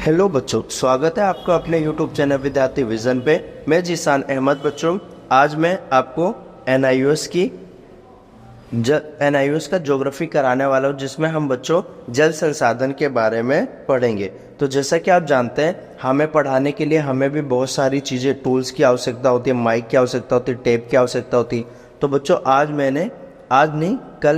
Hello बच्चों, स्वागत है आपका अपने यूट्यूब चैनल विद्यार्थी विजन पे। मैं जीशान अहमद। बच्चों, आज मैं आपको एनआईओएस का ज्योग्राफी कराने वाला हूँ, जिसमें हम बच्चों जल संसाधन के बारे में पढ़ेंगे। तो जैसा कि आप जानते हैं, हमें पढ़ाने के लिए हमें भी बहुत सारी चीज़ें, टूल्स की आवश्यकता होती है, माइक की आवश्यकता होती है, टेप की आवश्यकता होती है। तो बच्चों, कल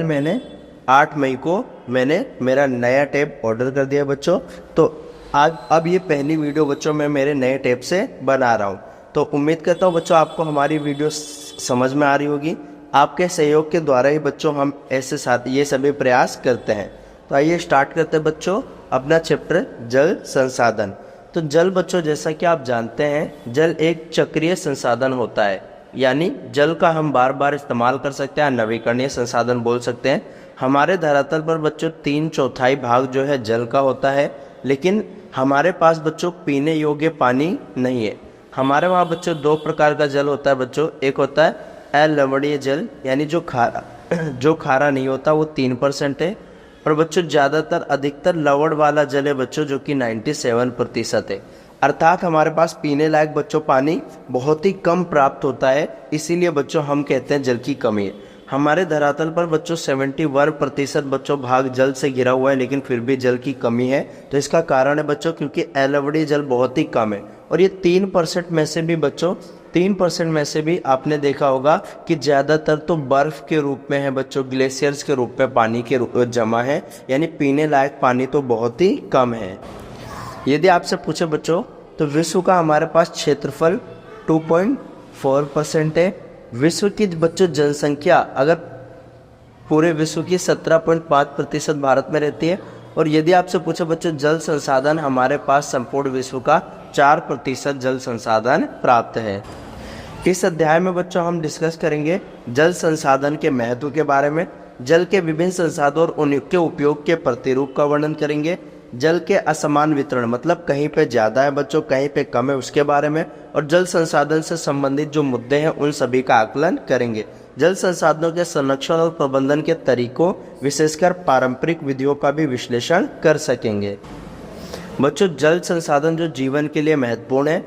मैंने 8 मई को मैंने मेरा नया टेप ऑर्डर कर दिया बच्चों। तो अब ये पहली वीडियो बच्चों मैं मेरे नए टेप से बना रहा हूँ। तो उम्मीद करता हूँ बच्चों आपको हमारी वीडियो समझ में आ रही होगी। आपके सहयोग के द्वारा ही बच्चों हम ऐसे साथ ये सभी प्रयास करते हैं। तो आइए स्टार्ट करते हैं बच्चों अपना चैप्टर जल संसाधन। तो जल बच्चों, जैसा कि आप जानते हैं, जल एक चक्रीय संसाधन होता है, यानी जल का हम बार बार इस्तेमाल कर सकते हैं, नवीकरणीय संसाधन बोल सकते हैं। हमारे धरातल पर बच्चों 3/4 भाग जो है जल का होता है, लेकिन हमारे पास बच्चों पीने योग्य पानी नहीं है। हमारे वहाँ बच्चों 2 प्रकार का जल होता है बच्चों। एक होता है अलवणीय जल, यानी जो खारा नहीं होता, वो 3% है। और बच्चों ज़्यादातर अधिकतर लवण वाला जल है बच्चों, जो कि 97% है। अर्थात हमारे पास पीने लायक बच्चों पानी बहुत ही कम प्राप्त होता है, इसीलिए बच्चों हम कहते हैं जल की कमी है। हमारे धरातल पर बच्चों 71% बच्चों भाग जल से घिरा हुआ है, लेकिन फिर भी जल की कमी है। तो इसका कारण है बच्चों क्योंकि अलवणीय जल बहुत ही कम है। और ये 3% में से भी बच्चों 3% में से भी आपने देखा होगा कि ज़्यादातर तो बर्फ़ के रूप में है बच्चों, ग्लेशियर्स के रूप में पानी के रूप में जमा है, यानी पीने लायक पानी तो बहुत ही कम है। यदि आपसे पूछे बच्चों, तो विश्व का हमारे पास क्षेत्रफल 2.4% है। विश्व की बच्चों जनसंख्या अगर पूरे विश्व की 17.5% भारत में रहती है। और यदि आपसे पूछे बच्चों जल संसाधन, हमारे पास संपूर्ण विश्व का 4% जल संसाधन प्राप्त है। इस अध्याय में बच्चों हम डिस्कस करेंगे जल संसाधन के महत्व के बारे में, जल के विभिन्न संसाधनों और उनके उपयोग के प्रतिरूप का वर्णन करेंगे, जल के असमान वितरण, मतलब कहीं पे ज़्यादा है बच्चों, कहीं पे कम है, उसके बारे में, और जल संसाधन से संबंधित जो मुद्दे हैं उन सभी का आकलन करेंगे। जल संसाधनों के संरक्षण और प्रबंधन के तरीकों, विशेषकर पारंपरिक विधियों का भी विश्लेषण कर सकेंगे। बच्चों, जल संसाधन जो जीवन के लिए महत्वपूर्ण है,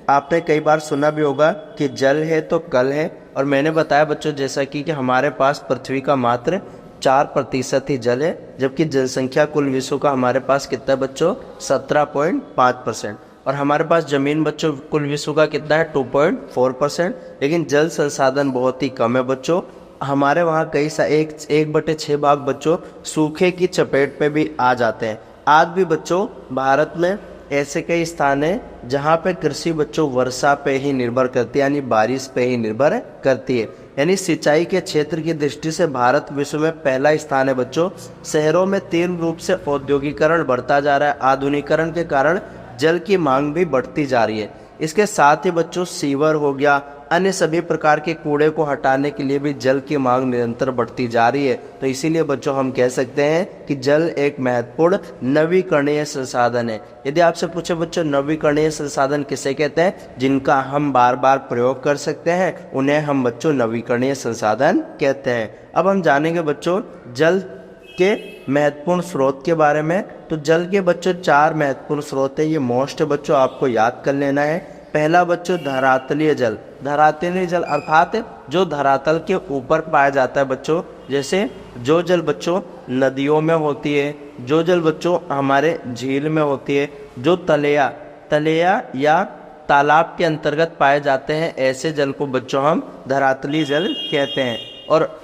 आपने कई बार सुना भी होगा कि जल है तो कल है। और मैंने बताया बच्चों जैसा कि हमारे पास पृथ्वी का मात्र 4% ही जल है, जबकि जनसंख्या कुल विश्व का हमारे पास कितना है बच्चों, 17.5%। और हमारे पास जमीन बच्चों कुल विश्व का कितना है, 2.4%। लेकिन जल संसाधन बहुत ही कम है बच्चों। हमारे वहाँ कई 1/6 भाग बच्चों सूखे की चपेट पे भी आ जाते हैं। आज भी बच्चों भारत में ऐसे कई स्थान हैं जहाँ पे कृषि बच्चों वर्षा पे ही निर्भर करती है, यानी बारिश पे ही निर्भर करती है। यानी सिंचाई के क्षेत्र की दृष्टि से भारत विश्व में पहला स्थान है बच्चों। शहरों में तीव्र रूप से औद्योगिकरण बढ़ता जा रहा है। आधुनिकीकरण के कारण जल की मांग भी बढ़ती जा रही है। इसके साथ ही बच्चों सीवर हो गया, अन्य सभी प्रकार के कूड़े को हटाने के लिए भी जल की मांग निरंतर बढ़ती जा रही है। तो इसीलिए बच्चों हम कह सकते हैं कि जल एक महत्वपूर्ण नवीकरणीय संसाधन है। यदि आपसे पूछे बच्चों नवीकरणीय संसाधन किसे कहते हैं, जिनका हम बार बार प्रयोग कर सकते हैं, उन्हें हम बच्चों नवीकरणीय संसाधन कहते हैं। अब हम जानेंगे बच्चों जल के महत्वपूर्ण स्रोत के बारे में। तो जल के बच्चों 4 महत्वपूर्ण स्रोत है, ये मोस्ट बच्चों आपको याद कर लेना है। पहला बच्चों धरातलीय जल। धरातलीय जल अर्थात जो धरातल के ऊपर पाया जाता है बच्चों, जैसे जो जल बच्चों नदियों में होती है, जो जल बच्चों हमारे झील में होती है, जो तलेया या तालाब के अंतर्गत पाए जाते हैं, ऐसे जल को बच्चों हम धरातलीय जल कहते हैं। और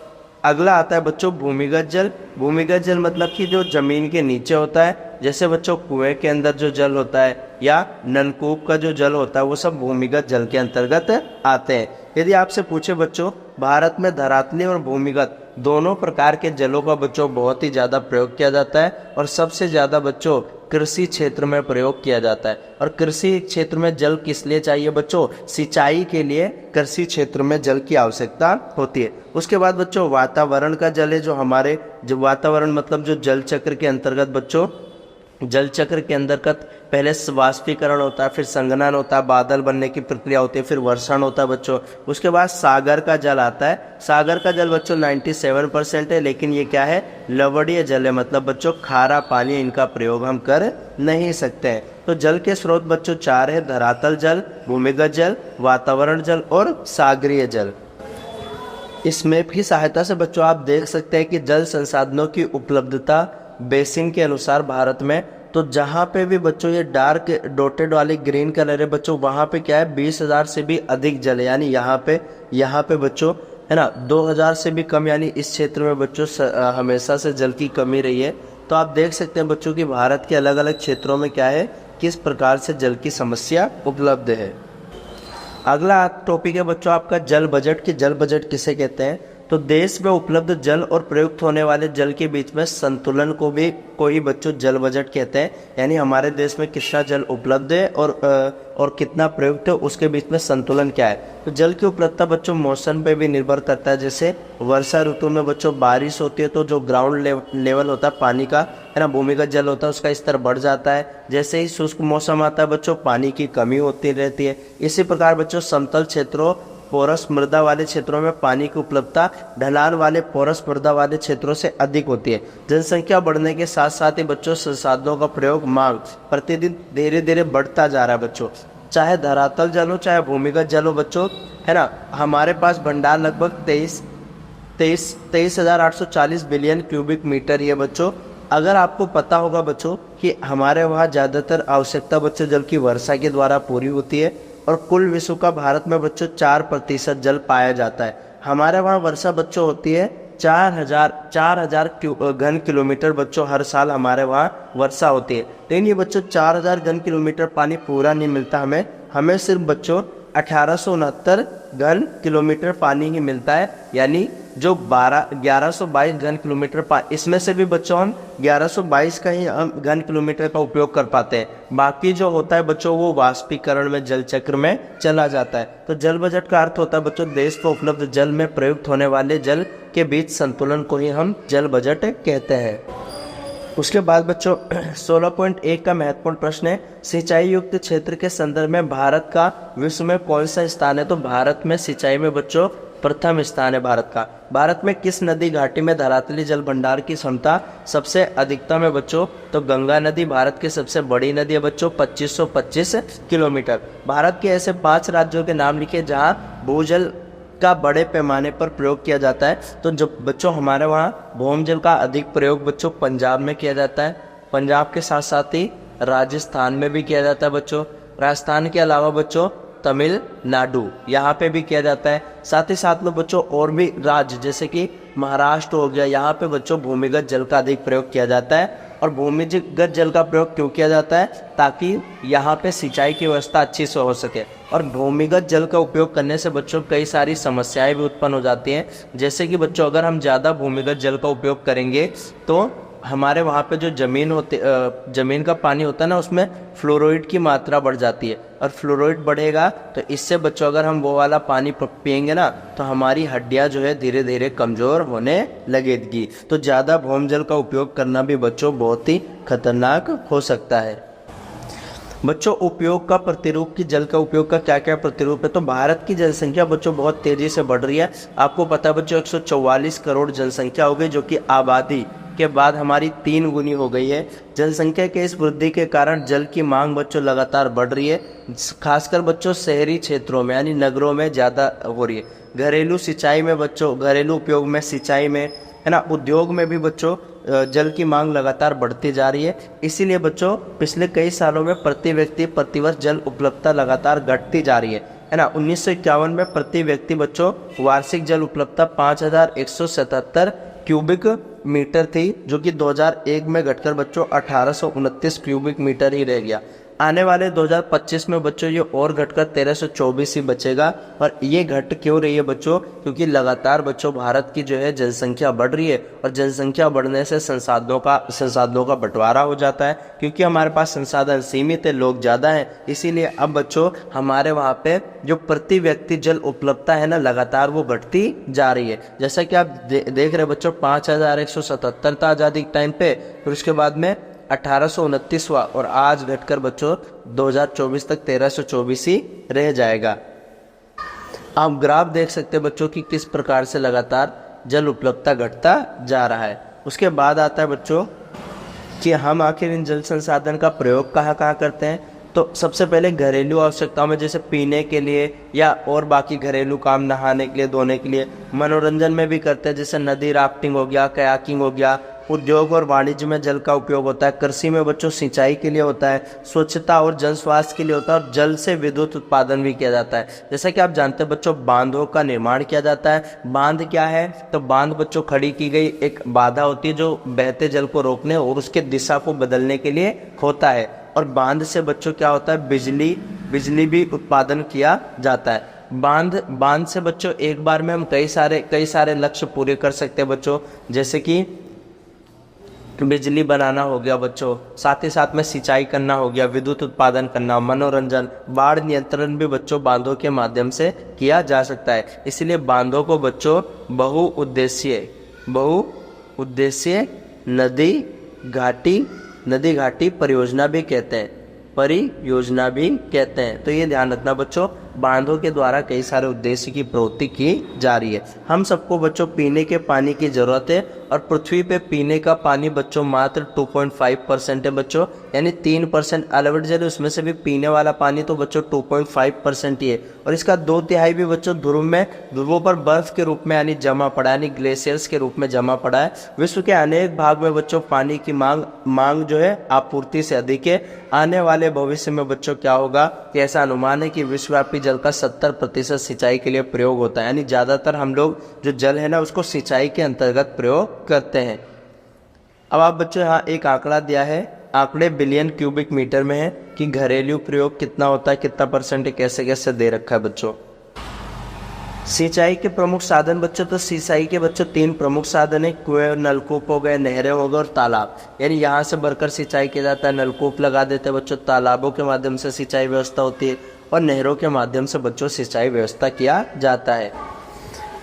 अगला आता है बच्चों भूमिगत जल। भूमिगत जल मतलब कि जो जमीन के नीचे होता है, जैसे बच्चों कुएं के अंदर जो जल होता है या नलकूप का जो जल होता है, वो सब भूमिगत जल के अंतर्गत आते हैं। यदि आपसे पूछे बच्चों भारत में धरातलीय और भूमिगत दोनों प्रकार के जलों का बच्चों बहुत ही ज़्यादा प्रयोग किया जाता है, और सबसे ज़्यादा बच्चों कृषि क्षेत्र में प्रयोग किया जाता है। और कृषि क्षेत्र में जल किस लिए चाहिए बच्चों, सिंचाई के लिए कृषि क्षेत्र में जल की आवश्यकता होती है। उसके बाद बच्चों वातावरण का जल है, जो वातावरण मतलब जो जल चक्र के अंतर्गत बच्चों जल चक्र के अंतर्गत पहले वाष्पीकरण होता है, फिर संघनन होता है, बादल बनने की प्रक्रिया होती है, फिर वर्षण होता है बच्चों। उसके बाद सागर का जल आता है। सागर का जल बच्चों 97% है, लेकिन ये क्या है, लवणीय जल है, मतलब बच्चों खारा पानी, इनका प्रयोग हम कर नहीं सकते हैं। तो जल के स्रोत बच्चों 4 है, धरातल जल, भूमिगत जल, वातावरण जल और सागरीय जल। इस मैप की सहायता से बच्चों आप देख सकते हैं कि जल संसाधनों की उपलब्धता बेसिन के अनुसार भारत में, तो जहाँ पे भी बच्चों ये डार्क डॉटेड वाली ग्रीन कलर है बच्चों, वहाँ पे क्या है 20,000 से भी अधिक जल है, यानी यहाँ पे बच्चों है ना 2,000 से भी कम, यानी इस क्षेत्र में बच्चों हमेशा से जल की कमी रही है। तो आप देख सकते हैं बच्चों कि भारत के अलग अलग क्षेत्रों में क्या है, किस प्रकार से जल की समस्या उपलब्ध है। अगला टॉपिक है बच्चों आपका जल बजट, कि जल बजट किसे कहते हैं। तो देश में उपलब्ध जल और प्रयुक्त होने वाले जल के बीच में संतुलन को ही बच्चों जल बजट कहते हैं, यानी हमारे देश में कितना जल उपलब्ध है और कितना प्रयुक्त है, उसके बीच में संतुलन क्या है। तो जल की उपलब्धता बच्चों मौसम पे भी निर्भर करता है। जैसे वर्षा ऋतु में बच्चों बारिश होती है, तो जो ग्राउंड लेवल होता है पानी का, है ना, भूमिगत जल होता है, उसका स्तर बढ़ जाता है। जैसे ही शुष्क मौसम आता है बच्चों, पानी की कमी होती रहती है। इसी प्रकार बच्चों समतल क्षेत्रों, पोरस मृदा वाले क्षेत्रों में पानी की उपलब्धता ढलान वाले पोरस मृदा वाले क्षेत्रों से अधिक होती है। जनसंख्या बढ़ने के साथ साथ ही बच्चों संसाधनों का प्रयोग मांग प्रतिदिन धीरे धीरे बढ़ता जा रहा है बच्चों, चाहे धरातल जल हो चाहे भूमिगत जल हो बच्चों, है ना। हमारे पास भंडार लगभग 23,840 बिलियन क्यूबिक मीटर ही है बच्चों। अगर आपको पता होगा बच्चों कि हमारे वहाँ ज़्यादातर आवश्यकता बच्चों जल की वर्षा के द्वारा पूरी होती है, और कुल विश्व का भारत में बच्चों 4% जल पाया जाता है। हमारे वहाँ वर्षा बच्चों होती है 4,000 घन किलोमीटर बच्चों, हर साल हमारे वहाँ वर्षा होती है। लेकिन ये बच्चों 4,000 घन किलोमीटर पानी पूरा नहीं मिलता हमें सिर्फ बच्चों 1869 घन किलोमीटर पानी ही मिलता है, यानी जो 1122 घन किलोमीटर इसमें से भी बच्चों हम 1122 का ही हम घन किलोमीटर का उपयोग कर पाते हैं। बाकी जो होता है बच्चों वो वाष्पीकरण में जल चक्र में चला जाता है। तो जल बजट का अर्थ होता है बच्चों देश को उपलब्ध जल में प्रयुक्त होने वाले जल के बीच संतुलन को ही हम जल बजट कहते हैं। उसके बाद बच्चों 16.1 का महत्वपूर्ण प्रश्न है, सिंचाई युक्त क्षेत्र के संदर्भ में भारत का विश्व में कौन सा स्थान है। तो भारत में सिंचाई में बच्चों प्रथम स्थान है भारत का। भारत में किस नदी घाटी में धरातली जल भंडार की क्षमता सबसे अधिकतम है बच्चों। तो गंगा नदी भारत की सबसे बड़ी नदी है बच्चों, 2525 किलोमीटर। भारत के ऐसे 5 राज्यों के नाम लिखे जहां भूजल का बड़े पैमाने पर प्रयोग किया जाता है। तो जो बच्चों हमारे वहाँ भूजल का अधिक प्रयोग बच्चों पंजाब में किया जाता है, पंजाब के साथ साथ ही राजस्थान में भी किया जाता है बच्चों, राजस्थान के अलावा बच्चों तमिलनाडु यहाँ पे भी किया जाता है। साथ ही साथ में बच्चों और भी राज्य जैसे कि महाराष्ट्र हो गया, यहाँ पे बच्चों भूमिगत जल का अधिक प्रयोग किया जाता है। और भूमिगत जल का प्रयोग क्यों किया जाता है, ताकि यहाँ पे सिंचाई की व्यवस्था अच्छी से हो सके। और भूमिगत जल का उपयोग करने से बच्चों कई सारी समस्याएं भी उत्पन्न हो जाती हैं। जैसे कि बच्चों अगर हम ज़्यादा भूमिगत जल का उपयोग करेंगे तो हमारे वहाँ पे जो ज़मीन का पानी होता है ना, उसमें फ्लोराइड की मात्रा बढ़ जाती है, और फ्लोराइड बढ़ेगा तो इससे बच्चों अगर हम वो वाला पानी पियेंगे ना तो हमारी हड्डियाँ जो है धीरे धीरे कमज़ोर होने लगेगी। तो ज़्यादा भूजल का उपयोग करना भी बच्चों बहुत ही खतरनाक हो सकता है। बच्चों उपयोग का प्रतिरूप की जल का उपयोग का क्या क्या प्रतिरूप है। तो भारत की जनसंख्या बच्चों बहुत तेजी से बढ़ रही है। आपको पता है बच्चों 144 करोड़ जनसंख्या हो गई, जो कि आबादी के बाद हमारी 3 गुनी हो गई है। जनसंख्या के इस वृद्धि के कारण जल की मांग बच्चों लगातार बढ़ रही है, खासकर बच्चों शहरी क्षेत्रों में यानी नगरों में ज़्यादा हो रही है। घरेलू सिंचाई में बच्चों, घरेलू उपयोग में, सिंचाई में, है ना, उद्योग में भी बच्चों जल की मांग लगातार बढ़ती जा रही है। इसीलिए बच्चों पिछले कई सालों में प्रति व्यक्ति प्रतिवर्ष जल उपलब्धता लगातार घटती जा रही है ना। 1951 में प्रति व्यक्ति बच्चों वार्षिक जल उपलब्धता 5177 क्यूबिक मीटर थी, जो कि 2001 में घटकर बच्चों 1829 क्यूबिक मीटर ही रह गया। आने वाले 2025 में बच्चों ये और घटकर 1324 ही बचेगा। और ये घट क्यों रही है बच्चों, क्योंकि लगातार बच्चों भारत की जो है जनसंख्या बढ़ रही है, और जनसंख्या बढ़ने से संसाधनों का बंटवारा हो जाता है, क्योंकि हमारे पास संसाधन सीमित है, लोग ज़्यादा हैं। इसीलिए अब बच्चों हमारे वहाँ पे जो प्रति व्यक्ति जल उपलब्धता है ना, लगातार वो घटती जा रही है। जैसा कि आप देख रहे बच्चों 5177 था आज़ादी के टाइम पे, फिर उसके बाद में 1829 हुआ और आज घटकर बच्चों 2024 तक 1324 ही रह जाएगा। आप ग्राफ देख सकते हैं बच्चों की किस प्रकार से लगातार जल उपलब्धता घटता जा रहा है। उसके बाद आता है बच्चों कि हम आखिर इन जल संसाधन का प्रयोग कहाँ कहाँ करते हैं। तो सबसे पहले घरेलू आवश्यकताओं में जैसे पीने के लिए या और बाकी घरेलू काम, नहाने के लिए, धोने के लिए, मनोरंजन में भी करते हैं जैसे नदी राफ्टिंग हो गया, कयाकिंग हो गया। उद्योग और वाणिज्य में जल का उपयोग होता है। कृषि में बच्चों सिंचाई के लिए होता है, स्वच्छता और जन स्वास्थ्य के लिए होता है और जल से विद्युत उत्पादन भी किया जाता है। जैसा कि आप जानते हैं बच्चों बांधों का निर्माण किया जाता है। बांध क्या है? तो बांध बच्चों खड़ी की गई एक बाधा होती है जो बहते जल को रोकने और उसके दिशा को बदलने के लिए होता है। और बांध से बच्चों क्या होता है? बिजली भी उत्पादन किया जाता है। बांध से बच्चों एक बार में हम कई सारे लक्ष्य पूरे कर सकते हैं बच्चों, जैसे कि बिजली बनाना हो गया बच्चों, साथ ही साथ में सिंचाई करना हो गया, विद्युत उत्पादन करना, मनोरंजन, बाढ़ नियंत्रण भी बच्चों बांधों के माध्यम से किया जा सकता है। इसलिए बांधों को बच्चों बहुउद्देशीय नदी घाटी परियोजना भी कहते हैं। तो ये ध्यान रखना बच्चों, बांधों के द्वारा कई सारे उद्देश्य की प्रवृत्ति की जा रही है। हम सबको बच्चों पीने के पानी की जरूरत है और पृथ्वी पे पीने का पानी बच्चों मात्र 2.5% है बच्चों, यानी 3% अनअवेलेबल है। उसमें से भी पीने वाला पानी तो बच्चों 2.5% ही है और इसका 2/3 भी बच्चों ध्रुवों पर बर्फ के रूप में यानी जमा पड़ा, यानी ग्लेशियर्स के रूप में जमा पड़ा है। विश्व के अनेक भाग में बच्चों पानी की मांग जो है आपूर्ति से अधिक है। आने वाले भविष्य में बच्चों क्या होगा कि ऐसा अनुमान है कि विश्वव्यापी जल का 70% सिंचाई के लिए प्रयोग होता है, यानी ज्यादातर हम लोग जो जल है ना उसको सिंचाई के अंतर्गत प्रयोग करते हैं। अब आप बच्चों यहाँ एक आंकड़ा दिया है, आंकड़े बिलियन क्यूबिक मीटर में है कि घरेलू प्रयोग कितना होता है, कितना परसेंट, कैसे कैसे दे रखा है बच्चों। सिंचाई के प्रमुख साधन बच्चों, तो सिंचाई के बच्चों 3 प्रमुख साधन है, कुएं, नलकूप हो गए, नहरें हो गए और तालाब। यानी यहाँ से भरकर सिंचाई किया जाता है, नलकूप लगा देते हैं बच्चों, तालाबों के माध्यम से सिंचाई व्यवस्था होती है और नहरों के माध्यम से बच्चों सिंचाई व्यवस्था किया जाता है।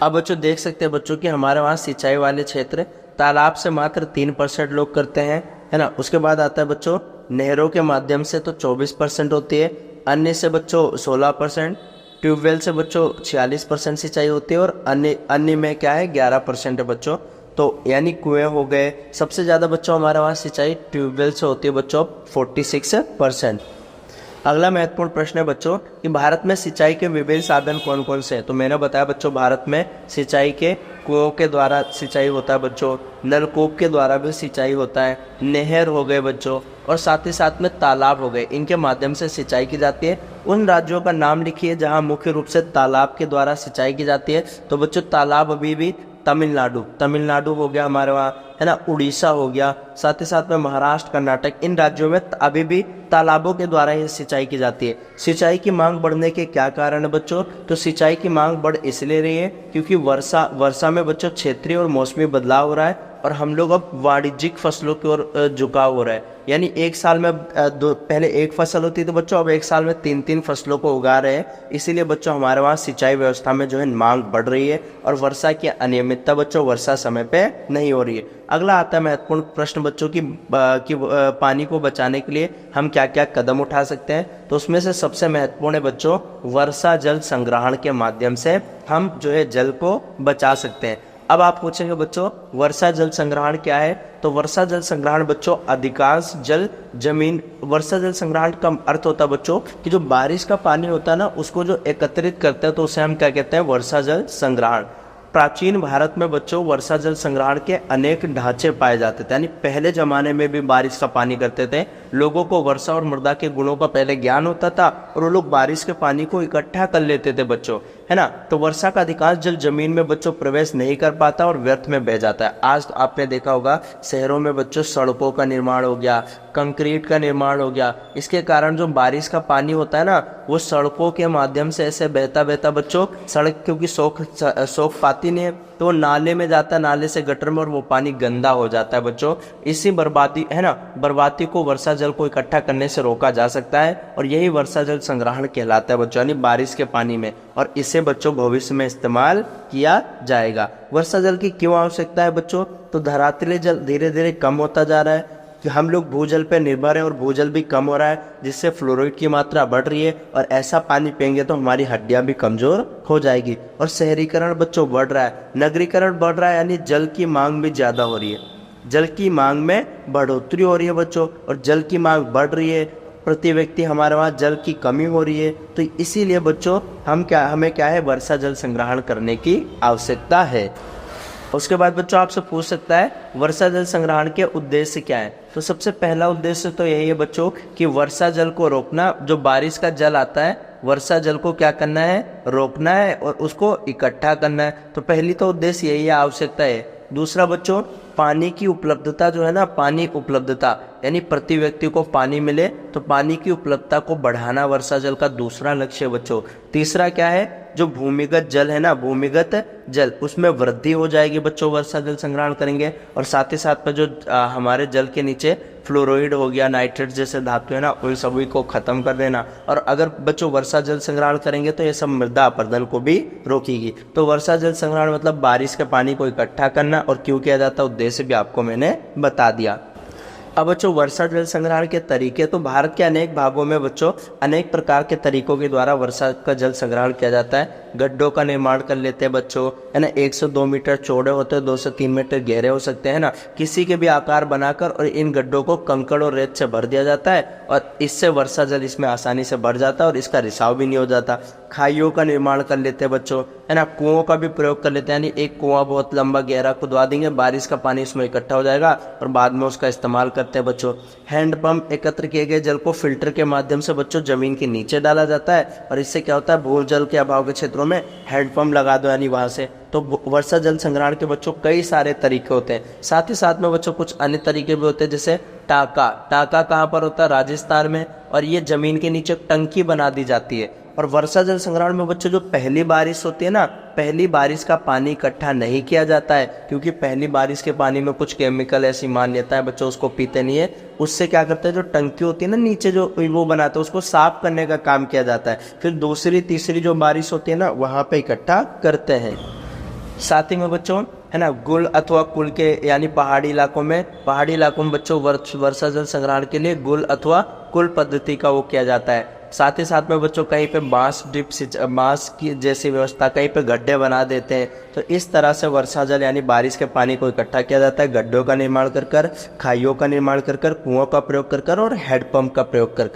अब बच्चों देख सकते हैं बच्चों कि हमारे वहाँ सिंचाई वाले क्षेत्र तालाब से मात्र 3% लोग करते हैं, है ना। उसके बाद आता है बच्चों नहरों के माध्यम से तो 24% होती है, अन्य से बच्चों 16%, ट्यूबवेल से बच्चों 46% सिंचाई होती है और अन्य में क्या है 11% है बच्चों। तो यानी कुएं हो गए, सबसे ज़्यादा बच्चों हमारे वहाँ सिंचाई ट्यूबवेल से होती है बच्चों 46%। अगला महत्वपूर्ण प्रश्न है बच्चों कि भारत में सिंचाई के विभिन्न साधन कौन कौन से हैं। तो मैंने बताया बच्चों भारत में सिंचाई के कुओं के द्वारा सिंचाई होता है बच्चों, नलकूप के द्वारा भी सिंचाई होता है, नहर हो गए बच्चों और साथ ही साथ में तालाब हो गए, इनके माध्यम से सिंचाई की जाती है। उन राज्यों का नाम लिखिए जहां मुख्य रूप से तालाब के द्वारा सिंचाई की जाती है। तो बच्चों तालाब अभी भी तमिलनाडु हो गया हमारे वहाँ, है ना, उड़ीसा हो गया, साथ ही साथ में महाराष्ट्र, कर्नाटक, इन राज्यों में अभी भी तालाबों के द्वारा ही सिंचाई की जाती है। सिंचाई की मांग बढ़ने के क्या कारण है बच्चों? तो सिंचाई की मांग बढ़ इसलिए रही है क्योंकि वर्षा में बच्चों क्षेत्रीय और मौसमी बदलाव हो रहा है और हम लोग अब वाणिज्यिक फसलों की ओर झुकाव हो रहा है। यानी एक साल में पहले एक फसल होती थी बच्चों, अब एक साल में 3 फसलों को उगा रहे हैं। इसीलिए बच्चों हमारे वहाँ सिंचाई व्यवस्था में जो है मांग बढ़ रही है और वर्षा की अनियमितता बच्चों वर्षा समय पे नहीं हो रही है। अगला आता है महत्वपूर्ण प्रश्न बच्चों की पानी को बचाने के लिए हम क्या क्या कदम उठा सकते हैं। तो उसमें से सबसे महत्वपूर्ण है बच्चों वर्षा जल संग्रहण के माध्यम से हम जो है जल को बचा सकते हैं। अब आप पूछेंगे बच्चों वर्षा जल संग्रहण क्या है? तो वर्षा जल संग्रहण बच्चों अधिकांश जल जमीन, वर्षा जल संग्रहण का अर्थ होता है बच्चों कि जो बारिश का पानी होता है ना उसको जो एकत्रित करते हैं तो उसे हम क्या कहते हैं वर्षा जल संग्रहण। प्राचीन भारत में बच्चों वर्षा जल संग्रहण के अनेक ढांचे पाए जाते थे, यानी पहले जमाने में भी बारिश का पानी करते थे। लोगों को वर्षा और मृदा के गुणों का पहले ज्ञान होता था और वो लोग बारिश के पानी को इकट्ठा कर लेते थे बच्चों, है ना। तो वर्षा का अधिकांश जल जमीन में बच्चों प्रवेश नहीं कर पाता और व्यर्थ में बह जाता है। आज तो आपने देखा होगा शहरों में बच्चों सड़कों का निर्माण हो गया, कंक्रीट का निर्माण हो गया, इसके कारण जो बारिश का पानी होता है ना वो सड़कों के माध्यम से ऐसे बहता बहता बच्चों, सड़क क्योंकि सोख पाती नहीं है तो नाले में जाता है, नाले से गटर में, और वो पानी गंदा हो जाता है बच्चों। इसी बर्बादी है ना, बर्बादी को वर्षा जल को इकट्ठा करने से रोका जा सकता है और यही वर्षा जल संग्रहण कहलाता है बच्चों, यानी बारिश के पानी में, और इसे बच्चों भविष्य में इस्तेमाल किया जाएगा। वर्षा जल की क्यों आवश्यकता है बच्चों? तो धरातलीय जल धीरे धीरे कम होता जा रहा है, कि हम लोग भूजल पे निर्भर हैं और भूजल भी कम हो रहा है, जिससे फ्लोराइड की मात्रा बढ़ रही है, और ऐसा पानी पियेंगे तो हमारी हड्डियां भी कमजोर हो जाएगी। और शहरीकरण बच्चों बढ़ रहा है, नगरीकरण बढ़ रहा है, यानी जल की मांग भी ज़्यादा हो रही है, जल की मांग में बढ़ोतरी हो रही है बच्चों, और जल की मांग बढ़ रही है, प्रति व्यक्ति हमारे वहाँ जल की कमी हो रही है। तो इसीलिए बच्चों हमें क्या है, वर्षा जल संग्रहण करने की आवश्यकता है। उसके बाद बच्चों आपसे पूछ सकता है वर्षा जल संग्रहण के उद्देश्य क्या है। तो सबसे पहला उद्देश्य तो यही है बच्चों कि वर्षा जल को रोकना, जो बारिश का जल आता है वर्षा जल को क्या करना है, रोकना है और उसको इकट्ठा करना है। तो पहली तो उद्देश्य यही है, आवश्यकता है। दूसरा बच्चों पानी की उपलब्धता जो है ना, पानी उपलब्धता यानी प्रति व्यक्ति को पानी मिले, तो पानी की उपलब्धता को बढ़ाना वर्षा जल का दूसरा लक्ष्य है बच्चों। तीसरा क्या है, जो भूमिगत जल है ना, भूमिगत जल, उसमें वृद्धि हो जाएगी बच्चों वर्षा जल संग्रहण करेंगे। और साथ ही साथ में जो हमारे जल के नीचे फ्लोराइड हो गया, नाइट्रेट जैसे धातु है ना, उन सभी को खत्म कर देना। और अगर बच्चों वर्षा जल संग्रहण करेंगे तो ये सब मृदा अपरदन को भी रोकेगी। तो वर्षा जल संग्रहण मतलब बारिश के पानी को इकट्ठा करना, और क्यों किया जाता है उद्देश्य भी आपको मैंने बता दिया। अब बच्चों वर्षा जल संग्रहण के तरीके, तो भारत के अनेक भागों में बच्चों अनेक प्रकार के तरीकों के द्वारा वर्षा का जल संग्रहण किया जाता है। गड्ढों का निर्माण कर लेते हैं बच्चों, है ना, 1 से 2 मीटर चौड़े होते हैं, 2 से 3 मीटर गहरे हो सकते हैं ना, किसी के भी आकार बनाकर, और इन गड्ढों को कंकड़ और रेत से भर दिया जाता है, और इससे वर्षा जल इसमें आसानी से भर जाता है और इसका रिसाव भी नहीं हो जाता। खाइयों का निर्माण कर लेते हैं बच्चों, है ना, कुओं का भी प्रयोग कर लेते हैं, यानी एक कुआं बहुत लंबा गहरा खुदवा देंगे, बारिश का पानी इसमें इकट्ठा हो जाएगा और बाद में उसका इस्तेमाल करते हैं बच्चों। हैंडपंप, एकत्र किए गए जल को फिल्टर के माध्यम से बच्चों जमीन के नीचे डाला जाता है, और इससे क्या होता है, भूजल के अभाव के क्षेत्रों में हैंडपंप लगा दो, यानी वहां से। तो वर्षा जल संग्रहण के बच्चों कई सारे तरीके होते हैं। साथ ही साथ में बच्चों कुछ अन्य तरीके भी होते हैं, जैसे टाका। टाका कहाँ पर होता है, राजस्थान में, और ये जमीन के नीचे टंकी बना दी जाती है। और वर्षा जल संग्रहण में बच्चों जो पहली बारिश होती है ना, पहली बारिश का पानी इकट्ठा नहीं किया जाता है, क्योंकि पहली बारिश के पानी में कुछ केमिकल ऐसी मान्यता है बच्चों, उसको पीते नहीं है। उससे क्या करते हैं, जो टंकी होती है ना नीचे जो वो बनाते हैं, उसको साफ करने का काम किया जाता है। फिर दूसरी तीसरी जो बारिश होती है ना, वहाँ पे इकट्ठा करते हैं। साथ ही में बच्चों, है ना, गुल अथवा कुल के, यानी पहाड़ी इलाकों में बच्चों वर्षा जल संग्रहण के लिए गुल अथवा कुल पद्धति का वो किया जाता है। साथ ही साथ में बच्चों कहीं पे बांस की जैसी व्यवस्था, कहीं पे गड्ढे बना देते हैं। तो इस तरह से वर्षा जल यानी बारिश के पानी को इकट्ठा किया जाता है, गड्ढों का निर्माण कर, खाइयों का निर्माण कर, कुओं का प्रयोग कर और हैंडपंप का प्रयोग कर।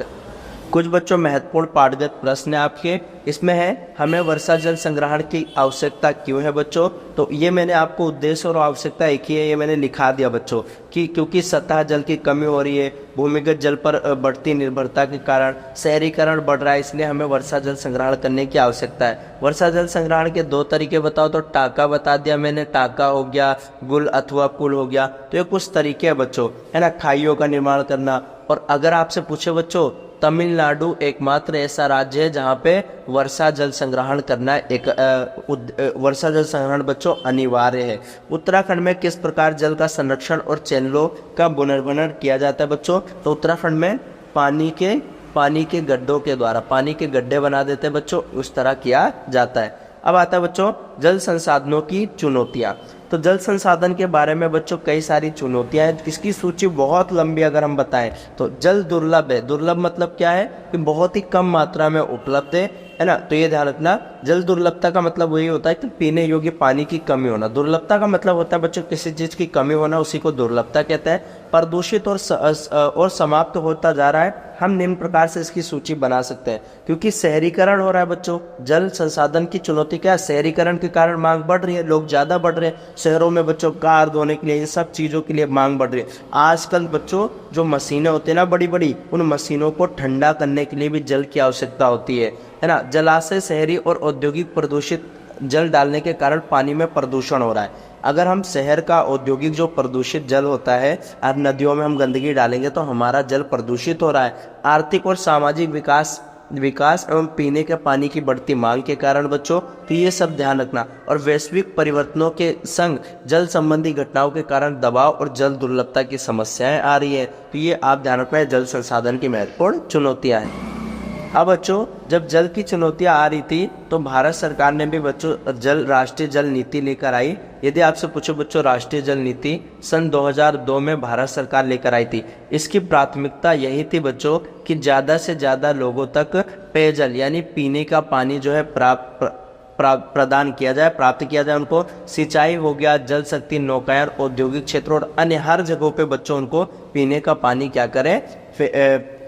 कुछ बच्चों महत्वपूर्ण पाठगत प्रश्न आपके इसमें है, हमें वर्षा जल संग्रहण की आवश्यकता क्यों है बच्चों। तो ये मैंने आपको उद्देश्य और आवश्यकता एक ही है, ये मैंने लिखा दिया बच्चों कि क्योंकि सतह जल की कमी हो रही है, भूमिगत जल पर बढ़ती निर्भरता के कारण शहरीकरण बढ़ रहा है, इसलिए हमें वर्षा जल संग्रहण करने की आवश्यकता है। वर्षा जल संग्रहण के 2 तरीके बताओ, तो टाका बता दिया मैंने, टाका हो गया, गुल अथवा कुल हो गया। तो ये कुछ तरीके हैं बच्चों, है ना, खाइयों का निर्माण करना। और अगर आपसे पूछे बच्चों, तमिलनाडु एकमात्र ऐसा राज्य है जहाँ पे वर्षा जल संग्रहण करना वर्षा जल संग्रहण बच्चों अनिवार्य है। उत्तराखंड में किस प्रकार जल का संरक्षण और चैनलों का पुनर्भरण किया जाता है बच्चों। तो उत्तराखंड में पानी के गड्ढों के द्वारा, पानी के गड्ढे बना देते हैं बच्चों, उस तरह किया जाता है। अब आता है बच्चों जल संसाधनों की चुनौतियाँ। तो जल संसाधन के बारे में बच्चों कई सारी चुनौतियां हैं, इसकी सूची बहुत लंबी अगर हम बताएं तो जल दुर्लभ है। दुर्लभ मतलब क्या है कि बहुत ही कम मात्रा में उपलब्ध है ना। तो ये ध्यान रखना, जल दुर्लभता का मतलब वही होता है कि पीने योग्य पानी की कमी होना। दुर्लभता का मतलब होता है बच्चों किसी चीज की कमी होना, उसी को दुर्लभता कहते हैं। प्रदूषित और समाप्त होता जा रहा है। हम निम्न प्रकार से इसकी सूची बना सकते हैं, क्योंकि शहरीकरण हो रहा है बच्चों। जल संसाधन की चुनौती क्या है, शहरीकरण के कारण मांग बढ़ रही है, लोग ज्यादा बढ़ रहे हैं शहरों में बच्चों, कार धोने के लिए, ये सब चीजों के लिए मांग बढ़ रही है। आजकल बच्चों जो मशीनें होती है ना बड़ी बड़ी, उन मशीनों को ठंडा करने के लिए भी जल की आवश्यकता होती है ना। जलाशय, शहरी और औद्योगिक प्रदूषित जल डालने के कारण पानी में प्रदूषण हो रहा है। अगर हम शहर का औद्योगिक जो प्रदूषित जल होता है और नदियों में हम गंदगी डालेंगे तो हमारा जल प्रदूषित हो रहा है। आर्थिक और सामाजिक विकास एवं पीने के पानी की बढ़ती मांग के कारण बच्चों, तो ये सब ध्यान रखना। और वैश्विक परिवर्तनों के संग जल संबंधी घटनाओं के कारण दबाव और जल दुर्लभता की समस्याएं आ रही है। तो ये आप ध्यान रखना है, जल संसाधन की महत्वपूर्ण चुनौतियां हैं। अब बच्चों जब जल की चुनौतियां आ रही थी तो भारत सरकार ने भी बच्चों राष्ट्रीय जल नीति लेकर आई। यदि आपसे पूछो बच्चों, राष्ट्रीय जल नीति सन 2002 में भारत सरकार लेकर आई थी। इसकी प्राथमिकता यही थी बच्चों कि ज़्यादा से ज़्यादा लोगों तक पेयजल यानी पीने का पानी जो है प्रदान किया जाए, प्राप्त किया जाए। उनको सिंचाई हो गया, जल शक्ति, नौकायन, औद्योगिक क्षेत्र और अन्य हर जगहों पे बच्चों उनको पीने का पानी क्या करें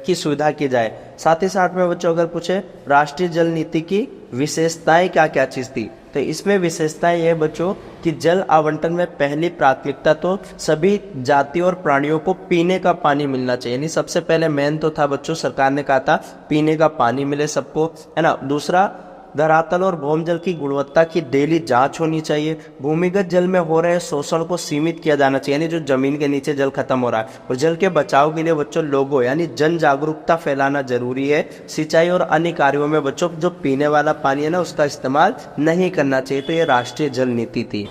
की सुविधा की जाए। साथ ही साथ में बच्चों अगर पूछे राष्ट्रीय जल नीति की विशेषताएं क्या क्या चीज़ थी, तो इसमें विशेषताएं ये बच्चों कि जल आवंटन में पहली प्राथमिकता तो सभी जाति और प्राणियों को पीने का पानी मिलना चाहिए। यानी सबसे पहले मेन तो था बच्चों, सरकार ने कहा था पीने का पानी मिले सबको, है ना। दूसरा, धरातल और भौम जल की गुणवत्ता की डेली जांच होनी चाहिए। भूमिगत जल में हो रहे शोषण को सीमित किया जाना चाहिए, यानी जो जमीन के नीचे जल खत्म हो रहा है। और जल के बचाव के लिए बच्चों लोगों यानी जन जागरूकता फैलाना जरूरी है। सिंचाई और अन्य कार्यों में बच्चों जो पीने वाला पानी है ना, उसका इस्तेमाल नहीं करना चाहिए। तो ये राष्ट्रीय जल नीति थी।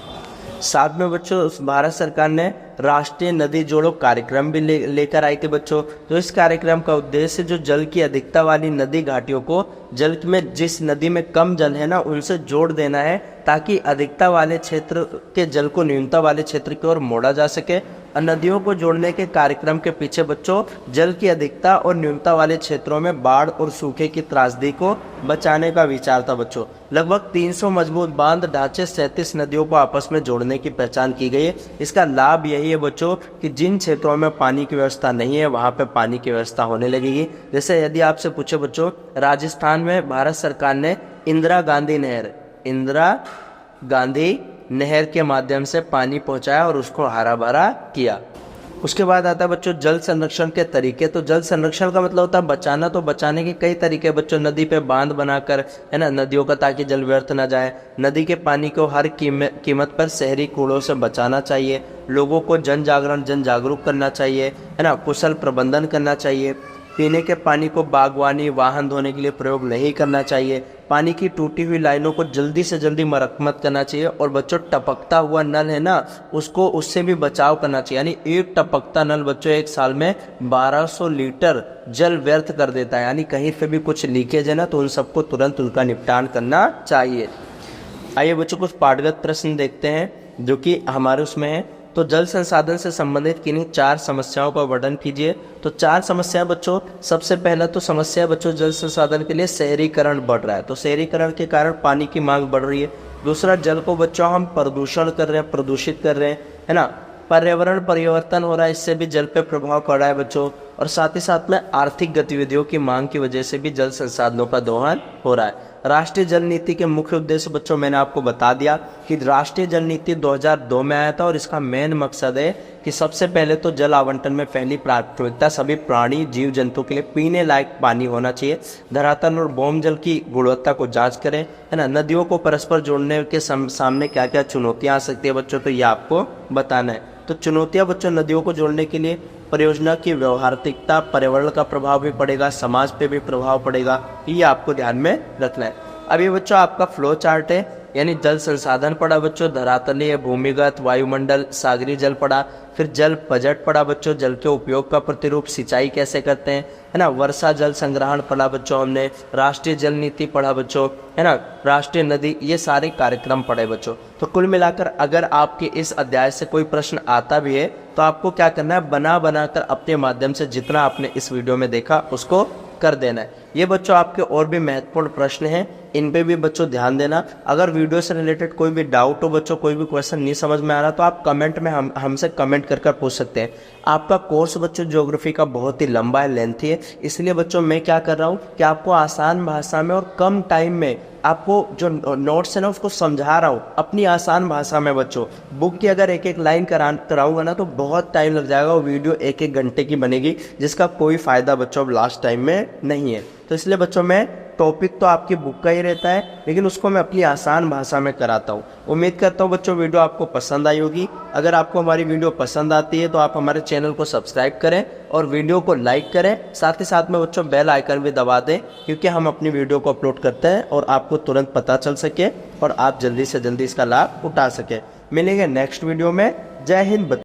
साथ में बच्चों भारत सरकार ने राष्ट्रीय नदी जोड़ो कार्यक्रम भी लेकर आई थी बच्चों। तो इस कार्यक्रम का उद्देश्य जो जल की अधिकता वाली नदी घाटियों को जल में जिस नदी में कम जल है ना, उनसे जोड़ देना है, ताकि अधिकता वाले क्षेत्र के जल को न्यूनता वाले क्षेत्र की ओर मोड़ा जा सके। नदियों को जोड़ने के कार्यक्रम के पीछे बच्चों जल की अधिकता और न्यूनता वाले क्षेत्रों में बाढ़ और सूखे की त्रासदी को बचाने का विचार था बच्चों। लगभग 300 मजबूत बांध ढांचे 37 नदियों को आपस में जोड़ने की पहचान की गई है। इसका लाभ यही है बच्चों कि जिन क्षेत्रों में पानी की व्यवस्था नहीं है वहाँ पे पानी की व्यवस्था होने लगेगी। जैसे यदि आपसे पूछे बच्चों, राजस्थान में भारत सरकार ने इंदिरा गांधी नहर के माध्यम से पानी पहुंचाया और उसको हरा भरा किया। उसके बाद आता है बच्चों जल संरक्षण के तरीके। तो जल संरक्षण का मतलब होता है बचाना। तो बचाने के कई तरीके बच्चों, नदी पे बांध बनाकर, है ना, नदियों का, ताकि जल व्यर्थ न जाए। नदी के पानी को हर कीमत पर शहरी कूड़ों से बचाना चाहिए। लोगों को जन जागरूक करना चाहिए, है ना। कुशल प्रबंधन करना चाहिए। पीने के पानी को बागवानी, वाहन धोने के लिए प्रयोग नहीं करना चाहिए। पानी की टूटी हुई लाइनों को जल्दी से जल्दी मरम्मत करना चाहिए। और बच्चों टपकता हुआ नल है ना, उससे भी बचाव करना चाहिए। यानी एक टपकता नल बच्चों एक साल में 1200 लीटर जल व्यर्थ कर देता है। यानी कहीं पे भी कुछ लीकेज है ना, तो उन सबको तुरंत उनका निपटान करना चाहिए। आइए बच्चों कुछ पाठगत प्रश्न देखते हैं जो कि हमारे उसमें है। तो जल संसाधन से संबंधित किन्हीं 4 समस्याओं का वर्णन कीजिए। तो 4 समस्या बच्चों, सबसे पहला तो समस्या बच्चों जल संसाधन के लिए शहरीकरण बढ़ रहा है। तो शहरीकरण के कारण पानी की मांग बढ़ रही है। दूसरा, जल को बच्चों हम प्रदूषित कर रहे हैं, है ना। पर्यावरण परिवर्तन हो रहा है, इससे भी जल पे प्रभाव पड़ रहा है बच्चों। और साथ ही साथ में आर्थिक गतिविधियों की मांग की वजह से भी जल संसाधनों का दोहन हो रहा है। राष्ट्रीय जल नीति के मुख्य उद्देश्य बच्चों मैंने आपको बता दिया कि राष्ट्रीय जल नीति 2002 में आया था। और इसका मेन मकसद है कि सबसे पहले तो जल आवंटन में पहली प्राथमिकता सभी प्राणी जीव जंतु के लिए पीने लायक पानी होना चाहिए। धरातल और भौम जल की गुणवत्ता को जांच करें, है ना। नदियों को परस्पर जोड़ने के सामने क्या क्या चुनौतियां आ सकती है बच्चों, तो ये आपको बताना है। तो चुनौतियां बच्चों नदियों को जोड़ने के लिए परियोजना की व्यवहारिकता, पर्यावरण का प्रभाव भी पड़ेगा, समाज पे भी प्रभाव पड़ेगा, ये आपको ध्यान में रखना है। अब ये बच्चों आपका फ्लो चार्ट है। यानी जल संसाधन पड़ा बच्चों, धरातलीय, भूमिगत, वायुमंडल, सागरीय जल पड़ा। फिर जल बजट पड़ा बच्चों, जल के उपयोग का प्रतिरूप, सिंचाई कैसे करते हैं, है ना। वर्षा जल संग्रहण पढ़ा बच्चों हमने। राष्ट्रीय जल नीति पढ़ा बच्चों, है ना। राष्ट्रीय नदी, ये सारे कार्यक्रम पढ़े बच्चों। तो कुल मिलाकर अगर आपके इस अध्याय से कोई प्रश्न आता भी है तो आपको क्या करना है, बनाकर अपने माध्यम से जितना आपने इस वीडियो में देखा उसको कर देना है। ये बच्चों आपके और भी महत्वपूर्ण प्रश्न हैं, इन पे भी बच्चों ध्यान देना। अगर वीडियो से रिलेटेड कोई भी डाउट हो बच्चों, कोई भी क्वेश्चन नहीं समझ में आ रहा, तो आप कमेंट में हमसे कमेंट कर पूछ सकते हैं। आपका कोर्स बच्चों ज्योग्राफी का बहुत ही लंबा है, लेंथी है, इसलिए बच्चों मैं क्या कर रहा हूँ कि आपको आसान भाषा में और कम टाइम में आपको जो नोट्स है ना उसको समझा रहा हूँ अपनी आसान भाषा में बच्चों। बुक की अगर एक लाइन कराऊंगा ना तो बहुत टाइम लग जाएगा, वो वीडियो 1 घंटे की बनेगी, जिसका कोई फायदा बच्चों अब लास्ट टाइम में नहीं है। तो इसलिए बच्चों मैं टॉपिक तो आपकी बुक का ही रहता है, लेकिन उसको मैं अपनी आसान भाषा में कराता हूँ। उम्मीद करता हूँ बच्चों वीडियो आपको पसंद आई होगी। अगर आपको हमारी वीडियो पसंद आती है तो आप हमारे चैनल को सब्सक्राइब करें और वीडियो को लाइक करें। साथ ही साथ में बच्चों बेल आइकन भी दबा दें, क्योंकि हम अपनी वीडियो को अपलोड करते हैं और आपको तुरंत पता चल सके और आप जल्दी से जल्दी इसका लाभ उठा सके। मिलेंगे नेक्स्ट वीडियो में। जय हिंद।